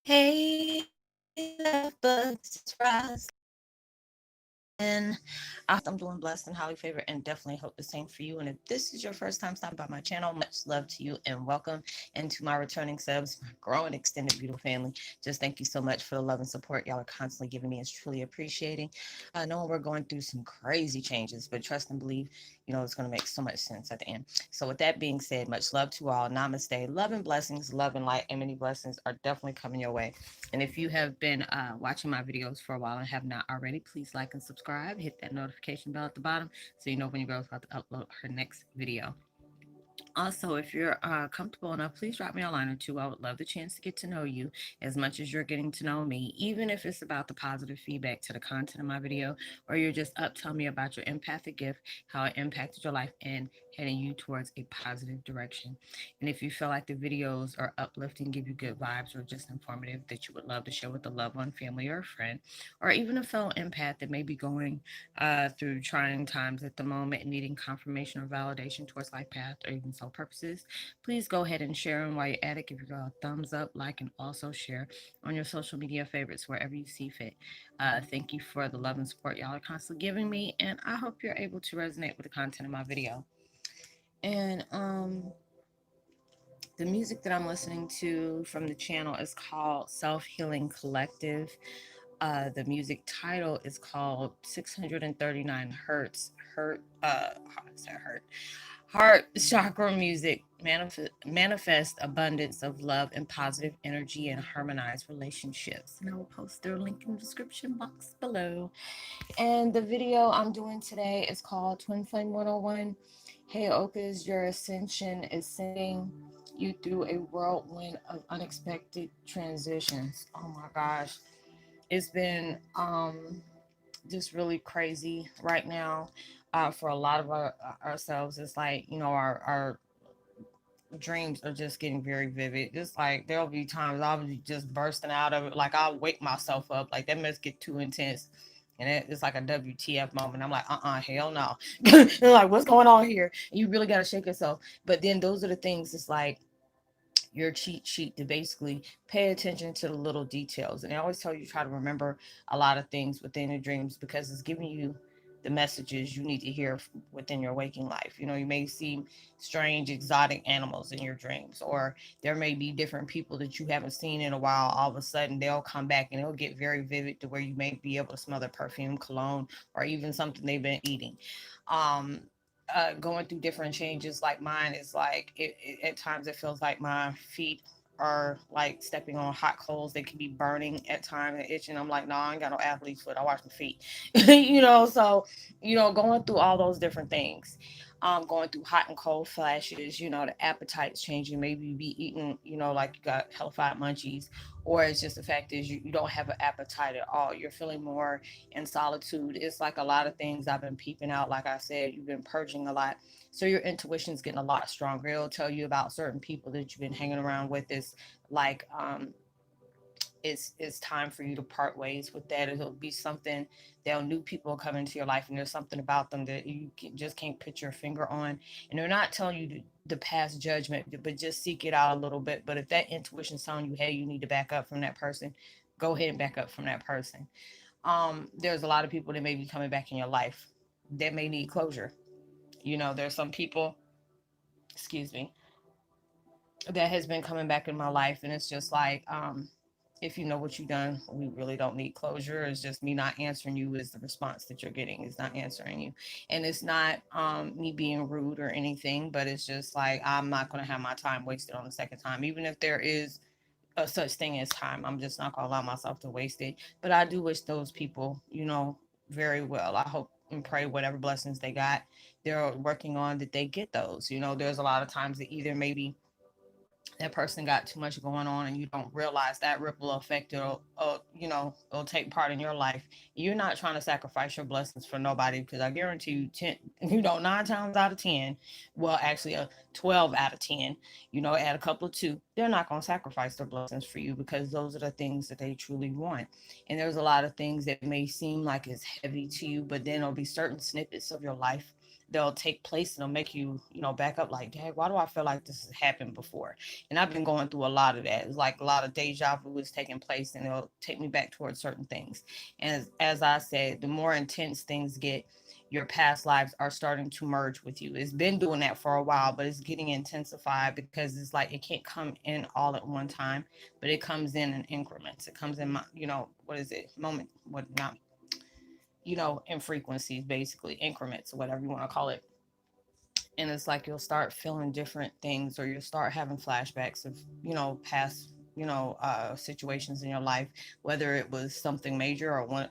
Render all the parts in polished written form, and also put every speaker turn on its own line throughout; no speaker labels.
Hey, love bugs, it's Roslynn. I'm doing blessed and highly favored, and definitely hope the same for you. And if this is your first time stopping by my channel, much love to you and welcome. And to my returning subs, my growing extended beautiful family, just thank you so much for the love and support y'all are constantly giving me. It's truly appreciating. Knowing we're going through some crazy changes, but trust and believe, it's going to make so much sense at the end. So, with that being said, much love to all. Namaste. Love and blessings, love and light, and many blessings are definitely coming your way. And if you have been watching my videos for a while and have not already, please like and subscribe. Hit that notification bell at the bottom so you know when your girl's about to upload her next video. Also, if you're comfortable enough, please drop me a line or two. I would love the chance to get to know you as much as you're getting to know me, even if it's about the positive feedback to the content of my video, or you're just up telling me about your empathic gift, how it impacted your life, and heading you towards a positive direction. And if you feel like the videos are uplifting, give you good vibes, or just informative that you would love to share with a loved one, family, or a friend, or even a fellow empath that may be going through trying times at the moment and needing confirmation or validation towards life path or even soul purposes, please go ahead and share them while you're at it. Give your girl a thumbs up, like, and also share on your social media favorites wherever you see fit. Thank you for the love and support y'all are constantly giving me, and I hope you're able to resonate with the content of my video. And the music that I'm listening to from the channel is called Self Healing Collective. The music title is called 639 Hertz. How does that hurt? Heart chakra music manifest abundance of love and positive energy and harmonized relationships. And I will post their link in the description box below. And the video I'm doing today is called Twin Flame 101. Heyokas, your ascension is sending you through a whirlwind of unexpected transitions. Oh my gosh. It's been just really crazy right now for a lot of ourselves. It's like, our dreams are just getting very vivid. Just like there'll be times I'll be just bursting out of it. Like I'll wake myself up. Like that must get too intense. And it's like a WTF moment. I'm like, hell no. Like, what's going on here? And you really got to shake yourself. But then those are the things, it's like your cheat sheet to basically pay attention to the little details. And I always tell you, try to remember a lot of things within your dreams because it's giving you the messages you need to hear within your waking life. You may see strange exotic animals in your dreams, or there may be different people that you haven't seen in a while. All of a sudden they'll come back and it'll get very vivid to where you may be able to smell their perfume, cologne, or even something they've been eating. um Going through different changes. Like mine is like at times it feels like my feet are like stepping on hot coals. They can be burning at times and itching. I'm like, no, I ain't got no athlete's foot. I wash my feet. So going through all those different things. Going through hot and cold flashes, the appetite's changing. Maybe you be eating, like you got hellified munchies, or it's just the fact is you don't have an appetite at all. You're feeling more in solitude. It's like a lot of things I've been peeping out. Like I said, you've been purging a lot. So your intuition's getting a lot stronger. It'll tell you about certain people that you've been hanging around with. It's like it's time for you to part ways with that. It'll be something that new people come into your life and there's something about them that just can't put your finger on. And they're not telling you to pass judgment, but just seek it out a little bit. But if that intuition's telling you, hey, you need to back up from that person, go ahead and back up from that person. There's a lot of people that may be coming back in your life that may need closure. There's some people, excuse me, that has been coming back in my life, and it's just like, if you know what you've done, we really don't need closure. It's just me not answering you is the response that you're getting, is not answering you. And it's not me being rude or anything, but it's just like I'm not going to have my time wasted on the second time, even if there is a such thing as time. I'm just not going to allow myself to waste it. But I do wish those people, very well. I hope and pray whatever blessings they got, they're working on, that they get those. There's a lot of times that either maybe that person got too much going on and you don't realize that ripple effect it'll take part in your life. You're not trying to sacrifice your blessings for nobody, because I guarantee you 9 times out of 10, well, actually, 12 out of 10, add a couple of two, they're not going to sacrifice their blessings for you, because those are the things that they truly want. And there's a lot of things that may seem like it's heavy to you, but then there'll be certain snippets of your life they'll take place and they'll make you, back up like, dang, why do I feel like this has happened before? And I've been going through a lot of that. It's like a lot of deja vu is taking place, and it'll take me back towards certain things. And as I said, the more intense things get, your past lives are starting to merge with you. It's been doing that for a while, but it's getting intensified because it's like it can't come in all at one time, but it comes in increments. It comes in, what is it? Moment, what not, in frequencies, basically increments, or whatever you want to call it. And it's like you'll start feeling different things, or you'll start having flashbacks of, past, situations in your life, whether it was something major or one,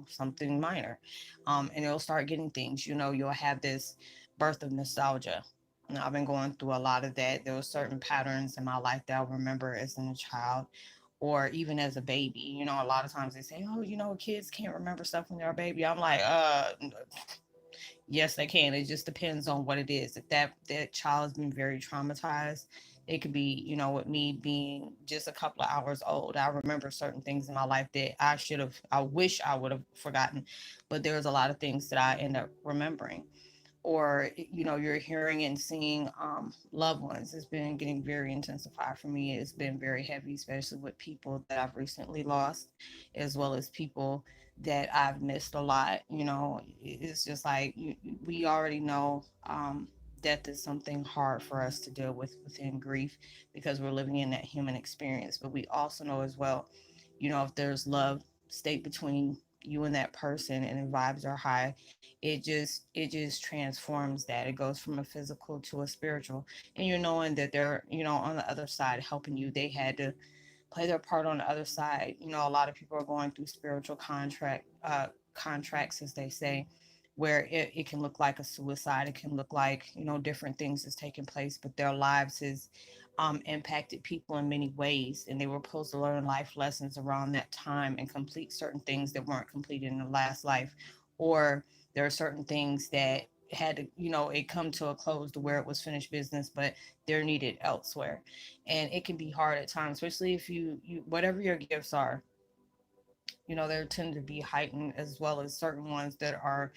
something minor. And you'll start getting things, you'll have this birth of nostalgia. And I've been going through a lot of that. There were certain patterns in my life that I remember as a child, or even as a baby. A lot of times they say, oh, kids can't remember stuff when they're a baby. I'm like, yes, they can. It just depends on what it is. If that child has been very traumatized, it could be, with me being just a couple of hours old, I remember certain things in my life that I wish I would have forgotten, but there's a lot of things that I end up remembering. Or, you're hearing and seeing loved ones. It's been getting very intensified for me. It's been very heavy, especially with people that I've recently lost, as well as people that I've missed a lot. It's just like we already know, death is something hard for us to deal with within grief, because we're living in that human experience. But we also know as well, if there's love state between you and that person, and the vibes are high, it just transforms that. It goes from a physical to a spiritual. And you're knowing that they're, on the other side helping you. They had to play their part on the other side. A lot of people are going through spiritual contracts, as they say, where it can look like a suicide. It can look like, different things is taking place, but their lives has impacted people in many ways, and they were supposed to learn life lessons around that time and complete certain things that weren't completed in the last life. Or there are certain things that had to, it come to a close to where it was finished business, but they're needed elsewhere. And it can be hard at times, especially if you whatever your gifts are, there tend to be heightened, as well as certain ones that are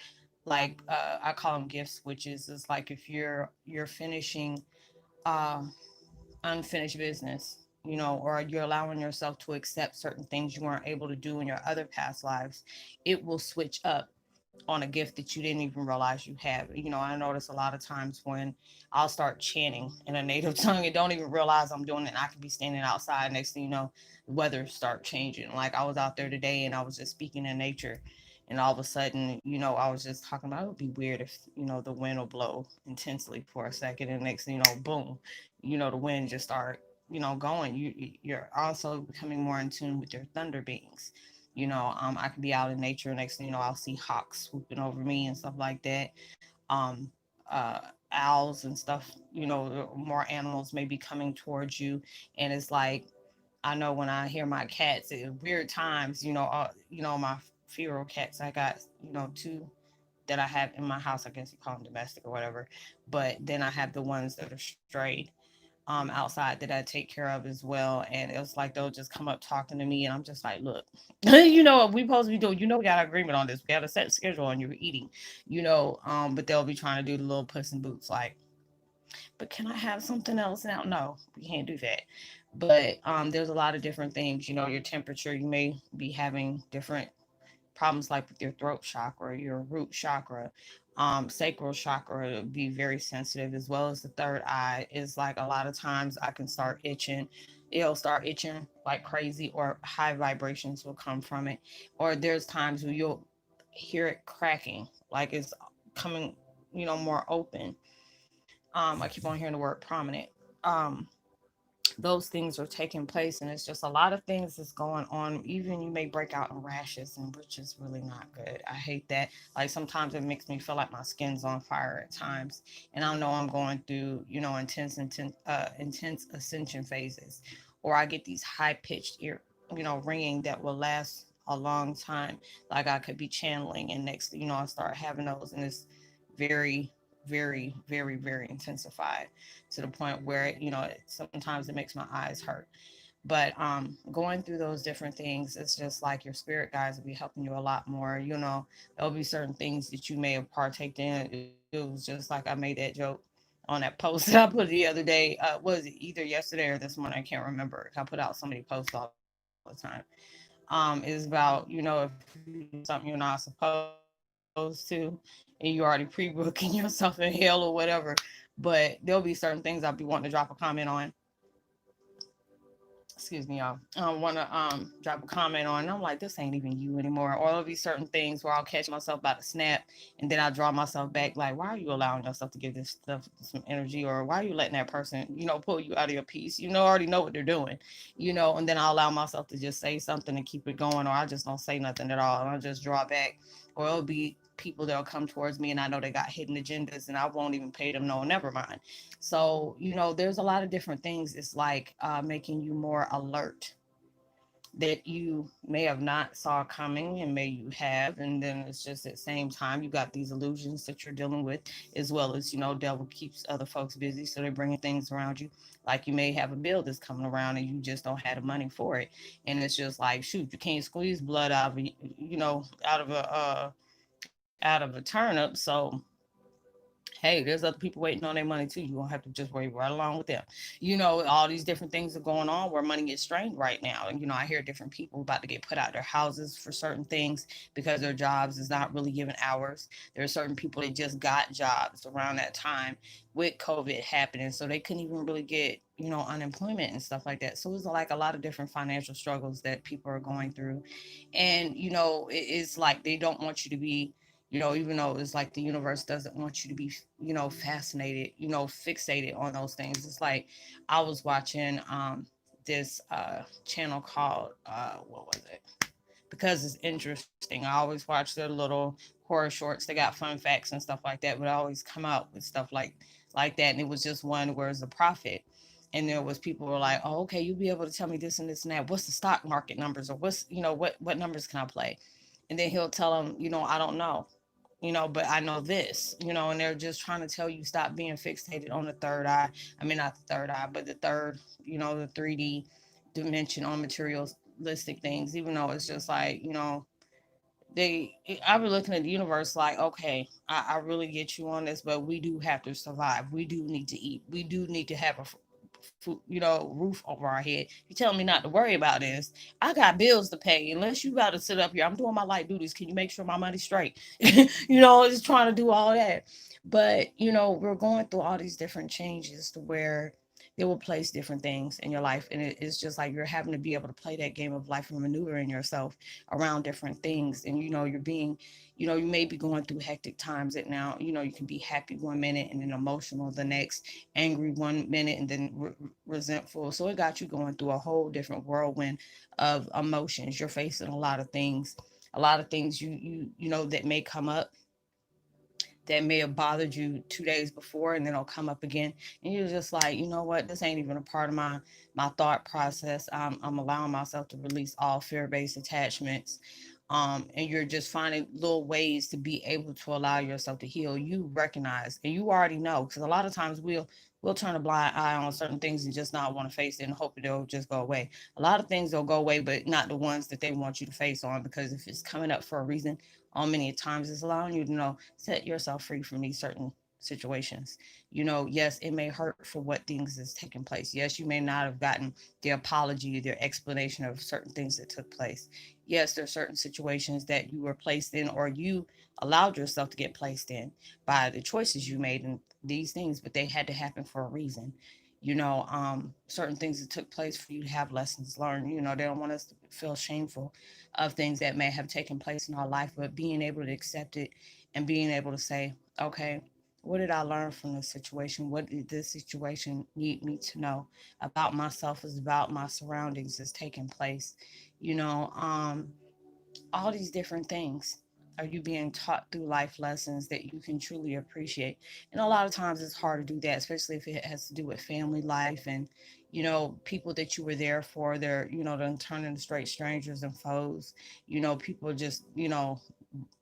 like, I call them gift switches. It's like if you're finishing um unfinished business, or you're allowing yourself to accept certain things you weren't able to do in your other past lives, it will switch up on a gift that you didn't even realize you have. I notice a lot of times when I'll start chanting in a native tongue and don't even realize I'm doing it. And I could be standing outside. Next thing you know, the weather start changing. Like I was out there today and I was just speaking in nature. And all of a sudden, I was just talking about it would be weird if, the wind will blow intensely for a second. And next thing you know, boom, the wind just start, going. You're also becoming more in tune with your thunder beings. I could be out in nature. Next thing you know, I'll see hawks swooping over me and stuff like that. Um, owls and stuff. More animals may be coming towards you, and it's like I know when I hear my cats at weird times. My feral cats. I got two that I have in my house. I guess you call them domestic or whatever. But then I have the ones that are strayed outside that I take care of as well. And it was like they'll just come up talking to me, and I'm just like, look, you know what we supposed to be doing. We got an agreement on this. We got a set schedule on you eating, but they'll be trying to do the little puss in boots like, but can I have something else now? No, we can't do that. But there's a lot of different things. Your temperature, you may be having different problems like with your throat chakra, your root chakra, sacral chakra to be very sensitive, as well as the third eye. Is like a lot of times I can start itching. It'll start itching like crazy, or high vibrations will come from it. Or there's times where you'll hear it cracking, like it's coming, more open. I keep on hearing the word prominent. Um, those things are taking place, and it's just a lot of things that's going on. Even you may break out in rashes, and which is really not good. I hate that. Like sometimes it makes me feel like my skin's on fire at times, and I know I'm going through intense ascension phases, or I get these high pitched ear ringing that will last a long time. Like I could be channeling, and next thing I start having those, and it's very, very, very, very intensified to the point where sometimes it makes my eyes hurt. Going through those different things, it's just like your spirit guides will be helping you a lot more. There'll be certain things that you may have partaked in. It was just like I made that joke on that post that I put the other day. Was it either yesterday or this morning? I can't remember. I put out so many posts all the time. Is about, if you do something you're not supposed to, and you already pre-booking yourself in hell or whatever. But there'll be certain things I'll be wanting to drop a comment on. Excuse me, y'all. I want to drop a comment on. I'm like, this ain't even you anymore. Or there'll be certain things where I'll catch myself about to snap, and then I'll draw myself back. Like, why are you allowing yourself to give this stuff some energy, or why are you letting that person, pull you out of your piece? Already know what they're doing, And then I'll allow myself to just say something and keep it going, or I just don't say nothing at all, and I'll just draw back. Or it'll be people that'll come towards me, and I know they got hidden agendas, and I won't even pay them no, never mind. So, there's a lot of different things. It's like making you more alert that you may have not saw coming, and may you have. And then it's just at the same time, you got these illusions that you're dealing with, as well as, devil keeps other folks busy. So they're bringing things around you. Like you may have a bill that's coming around and you just don't have the money for it. And it's just like, shoot, you can't squeeze blood out of, out of a turnip. So hey, there's other people waiting on their money too. You won't have to just wait right along with them. All these different things are going on where money gets strained right now. And, I hear different people about to get put out their houses for certain things because their jobs is not really giving hours. There are certain people that just got jobs around that time with COVID happening. So they couldn't even really get, unemployment and stuff like that. So it's like a lot of different financial struggles that people are going through. And, it's like they don't want you to be, even though it's like the universe doesn't want you to be, fascinated, fixated on those things. It's like I was watching this channel called what was it? Because it's interesting. I always watch their little horror shorts. They got fun facts and stuff like that, but I always come out with stuff like that. And it was just one where it's a prophet. And there was people who were like, oh, okay, you'll be able to tell me this and this and that. What's the stock market numbers, or what's, what numbers can I play? And then he'll tell them, I don't know, but I know this, and they're just trying to tell you stop being fixated on the third eye. I mean, not the third eye, but the third, the 3D dimension on materialistic things, even though it's just like, they, I was looking at the universe like, okay, I really get you on this, but we do have to survive. We do need to eat. We do need to have a roof over our head. You telling me not to worry about this? I got bills to pay. Unless you about to sit up here, I'm doing my light duties. Can you make sure my money's straight? Just trying to do all that. But we're going through all these different changes to where they will place different things in your life, and it's just like you're having to be able to play that game of life and maneuvering yourself around different things. And you're being, you may be going through hectic times that now, you can be happy one minute and then emotional the next, angry one minute and then resentful. So it got you going through a whole different whirlwind of emotions. You're facing a lot of things that may come up that may have bothered you 2 days before, and then it'll come up again, and you're just like, you know what, this ain't even a part of my thought process. I'm allowing myself to release all fear-based attachments. And you're just finding little ways to be able to allow yourself to heal. You recognize, and you already know, because a lot of times we'll turn a blind eye on certain things and just not want to face it and hope that they'll just go away. A lot of things will go away, but not the ones that they want you to face on, because if it's coming up for a reason, many times it's allowing you to set yourself free from these certain situations. Yes, it may hurt for what things is taking place. Yes, you may not have gotten the apology, the explanation of certain things that took place. Yes, there are certain situations that you were placed in, or you allowed yourself to get placed in by the choices you made in these things, but they had to happen for a reason. Certain things that took place for you to have lessons learned. They don't want us to feel shameful of things that may have taken place in our life, but being able to accept it and being able to say, okay, what did I learn from this situation? What did this situation need me to know about myself, is about my surroundings that's taking place? You know, um, all these different things. Are you being taught through life lessons that you can truly appreciate? And a lot of times it's hard to do that, especially if it has to do with family life and, people that you were there for. They're, then turn into straight strangers and foes. People just,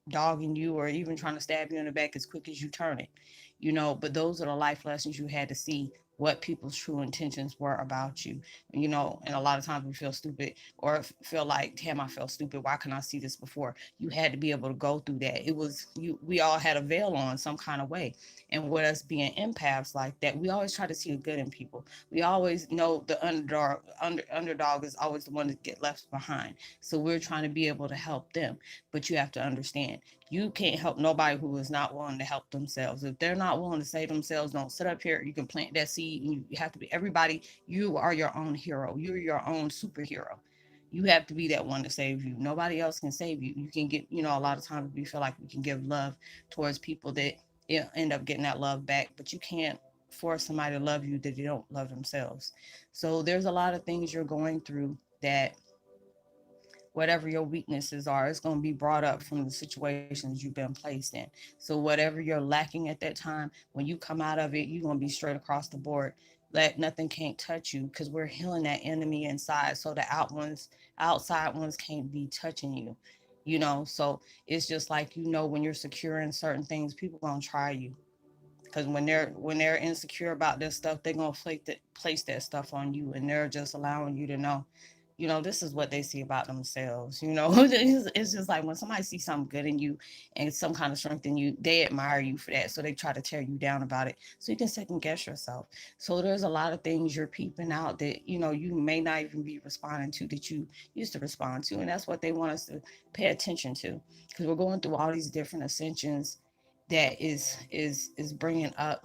dogging you or even trying to stab you in the back as quick as you turn it. But those are the life lessons you had to see what people's true intentions were about you, and a lot of times we feel stupid or feel like, damn, I feel stupid. Why couldn't I see this before? You had to be able to go through that. It was you. We all had a veil on some kind of way. And with us being empaths like that, we always try to see the good in people. We always know the underdog is always the one that get left behind. So we're trying to be able to help them. But you have to understand, you can't help nobody who is not willing to help themselves. If they're not willing to save themselves, don't sit up here. You can plant that seed. And you have to be everybody. You are your own hero. You're your own superhero. You have to be that one to save you. Nobody else can save you. You can get, a lot of times we feel like we can give love towards people that end up getting that love back, but you can't force somebody to love you that they don't love themselves. So there's a lot of things you're going through that whatever your weaknesses are, it's going to be brought up from the situations you've been placed in. So whatever you're lacking at that time, when you come out of it, you're going to be straight across the board. Let nothing can't touch you because we're healing that enemy inside. So the outside ones can't be touching you. So it's just like, when you're secure in certain things, people gonna try you because when they're insecure about this stuff, they're gonna place that stuff on you, and they're just allowing you to know, this is what they see about themselves. It's just like when somebody sees something good in you and some kind of strength in you, they admire you for that, so they try to tear you down about it, so you can second guess yourself. So there's a lot of things you're peeping out that you may not even be responding to that you used to respond to, and that's what they want us to pay attention to, because we're going through all these different ascensions that is bringing up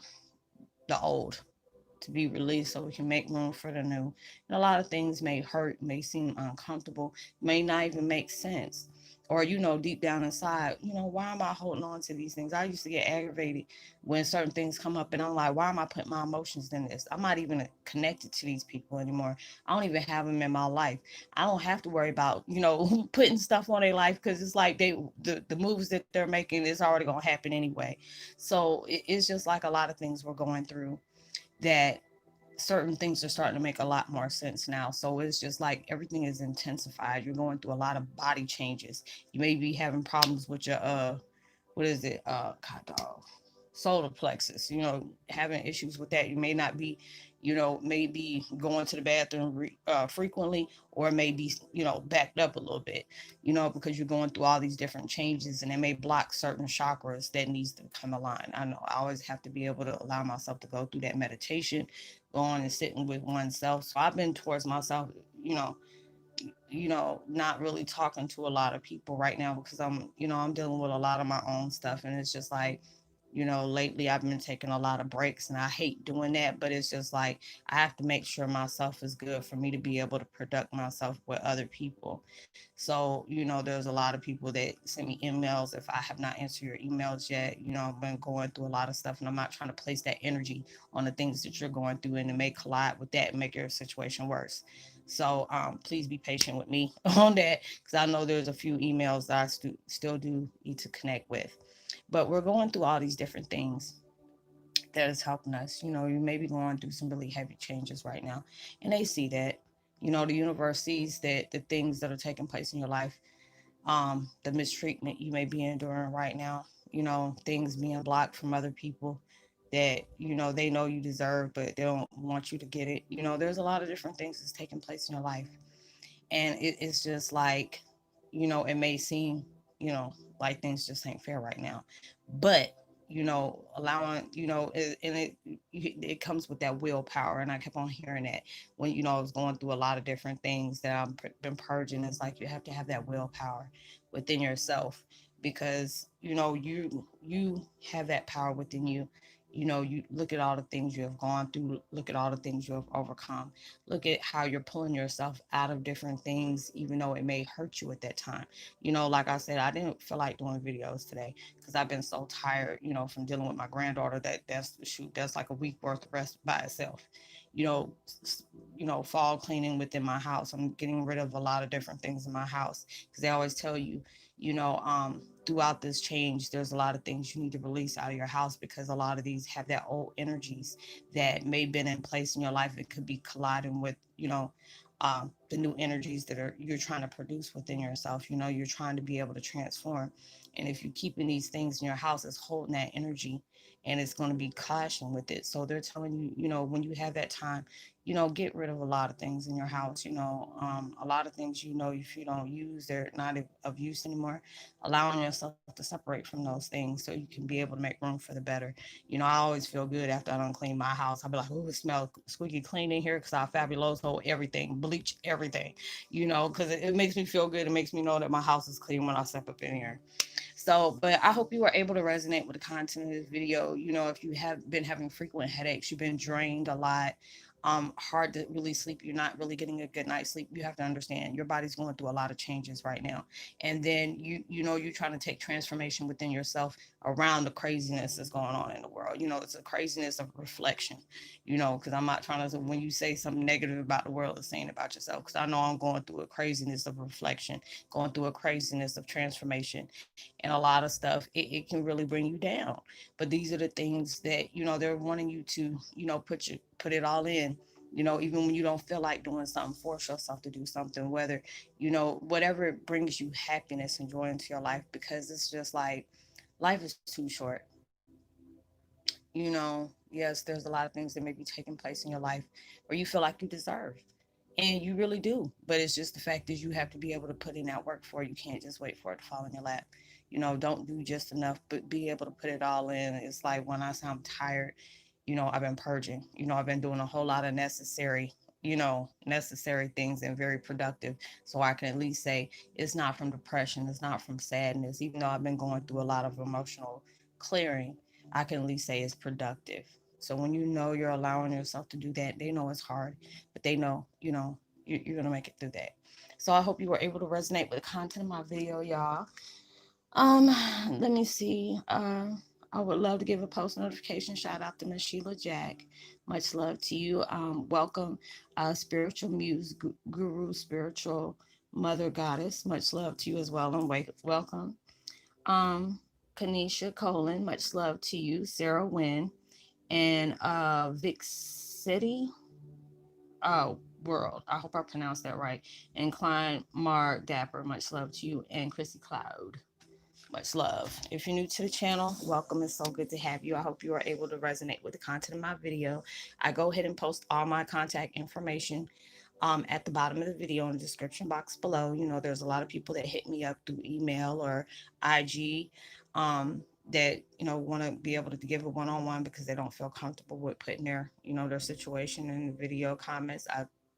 the old to be released so we can make room for the new. And a lot of things may hurt, may seem uncomfortable, may not even make sense. Or, deep down inside, why am I holding on to these things? I used to get aggravated when certain things come up, and I'm like, why am I putting my emotions in this? I'm not even connected to these people anymore. I don't even have them in my life. I don't have to worry about, putting stuff on their life, because it's like the moves that they're making is already going to happen anyway. So it's just like a lot of things we're going through that certain things are starting to make a lot more sense now. So it's just like everything is intensified. You're going through a lot of body changes. You may be having problems with your what is it? God dog. Solar plexus, having issues with that. You may not be, maybe going to the bathroom frequently, or maybe, backed up a little bit, because you're going through all these different changes, and it may block certain chakras that needs to come aligned. I know I always have to be able to allow myself to go through that meditation, going and sitting with oneself. So I've been towards myself, not really talking to a lot of people right now, because I'm dealing with a lot of my own stuff. And it's just like, lately I've been taking a lot of breaks, and I hate doing that, but it's just like I have to make sure myself is good for me to be able to product myself with other people. So, there's a lot of people that send me emails. If I have not answered your emails yet, I've been going through a lot of stuff, and I'm not trying to place that energy on the things that you're going through, and it may collide with that and make your situation worse. So please be patient with me on that, because I know there's a few emails that I still do need to connect with. But we're going through all these different things that is helping us. You may be going through some really heavy changes right now, and they see that. The universe sees that the things that are taking place in your life, the mistreatment you may be enduring right now, things being blocked from other people that, they know you deserve, but they don't want you to get it. There's a lot of different things that's taking place in your life. And it's just like, it may seem, like things just ain't fair right now, but allowing, and it comes with that willpower. And I kept on hearing that when, I was going through a lot of different things that I've been purging. It's like you have to have that willpower within yourself, because you have that power within you. You look at all the things you have gone through, look at all the things you have overcome, look at how you're pulling yourself out of different things, even though it may hurt you at that time. Like I said, I didn't feel like doing videos today because I've been so tired, from dealing with my granddaughter, that's like a week worth of rest by itself. you know Fall cleaning within my house. I'm getting rid of a lot of different things in my house, because they always tell you, throughout this change, there's a lot of things you need to release out of your house, because a lot of these have that old energies that may have been in place in your life. It could be colliding with, the new energies that are you're trying to produce within yourself. You know, you're trying to be able to transform. And if you're keeping these things in your house, it's holding that energy and it's going to be clashing with it. So they're telling you, you know, when you have that time, you know, get rid of a lot of things in your house. You know, a lot of things, you know, if you don't use, they're not of use anymore. Allowing yourself to separate from those things so you can be able to make room for the better. You know, I always feel good after I don't clean my house. I'll be like, oh, it smells squeaky clean in here because I fabulous hold everything, bleach everything, you know, because it makes me feel good. It makes me know that my house is clean when I step up in here. So, but I hope you were able to resonate with the content of this video. You know, if you have been having frequent headaches, you've been drained a lot, hard to really sleep, you're not really getting a good night's sleep, you have to understand your body's going through a lot of changes right now. And then you know, you're trying to take transformation within yourself around the craziness that's going on in the world. You know, it's a craziness of reflection, you know, because I'm not trying to, when you say something negative about the world, it's saying about yourself. Because I know I'm going through a craziness of reflection, going through a craziness of transformation and a lot of stuff. It can really bring you down. But these are the things that, you know, they're wanting you to, you know, put it all in. You know, even when you don't feel like doing something, force yourself to do something, whether, you know, whatever brings you happiness and joy into your life, because it's just like life is too short. You know, yes, there's a lot of things that may be taking place in your life where you feel like you deserve. And you really do. But it's just the fact is you have to be able to put in that work for it. You can't just wait for it to fall in your lap. You know, don't do just enough, but be able to put it all in. It's like when I say I'm tired, you know, I've been purging. You know, I've been doing a whole lot of necessary, you know, necessary things and very productive. So I can at least say it's not from depression, it's not from sadness. Even though I've been going through a lot of emotional clearing, I can at least say it's productive. So when you know you're allowing yourself to do that, they know it's hard, but they know, you know, you're gonna make it through that. So I hope you were able to resonate with the content of my video, y'all. Um, Let me see. I would love to give a post notification shout out to Miss Sheila Jack. Much love to you. Welcome, spiritual muse guru, spiritual mother goddess. Much love to you as well, and welcome. Um, Kanisha Colon. Much love to you. Sarah Wynn and Vic City. World. I hope I pronounced that right. And Klein Mark Dapper. Much love to you, and Chrissy Cloud. Much love. If you're new to the channel, welcome. It's so good to have you. I hope you are able to resonate with the content of my video. I go ahead and post all my contact information at the bottom of the video in the description box below. You know, there's a lot of people that hit me up through email or IG that, you know, want to be able to give a one-on-one because they don't feel comfortable with putting their, you know, their situation in the video comments.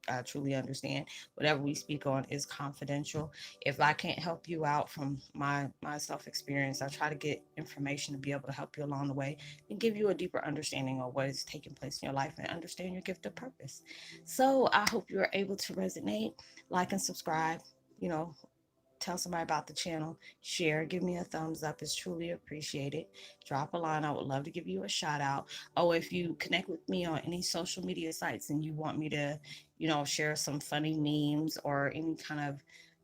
I truly understand. Whatever we speak on is confidential. If I can't help you out from my self experience, I try to get information to be able to help you along the way and give you a deeper understanding of what is taking place in your life and understand your gift of purpose. So I hope you are able to resonate, like and subscribe. You know, tell somebody about the channel, share, give me a thumbs up. It's truly appreciated. Drop a line. I would love to give you a shout out. Oh, if you connect with me on any social media sites and you want me to, you know, share some funny memes or any kind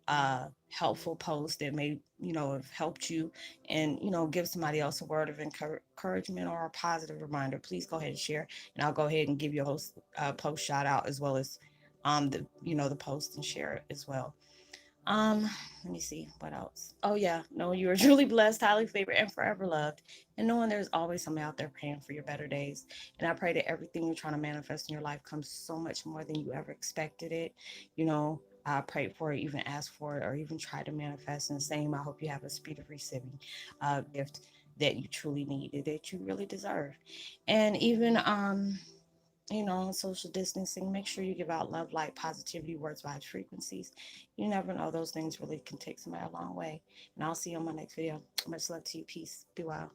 of helpful post that may, you know, have helped you and, you know, give somebody else a word of encouragement or a positive reminder, please go ahead and share. And I'll go ahead and give you a post shout out as well as the, you know, the post and share it as well. Um, Let me see what else. Oh yeah, knowing you are truly blessed, highly favored, and forever loved, and knowing there's always somebody out there praying for your better days. And I pray that everything you're trying to manifest in your life comes so much more than you ever expected it. You know, I prayed for it, even asked for it, or even tried to manifest. And the same, I hope you have a speed of receiving gift that you truly need, that you really deserve. And even you know, social distancing, make sure you give out love, light, positivity, words, vibes, frequencies. You never know, those things really can take somebody a long way. And I'll see you on my next video. Much love to you. Peace. Be well.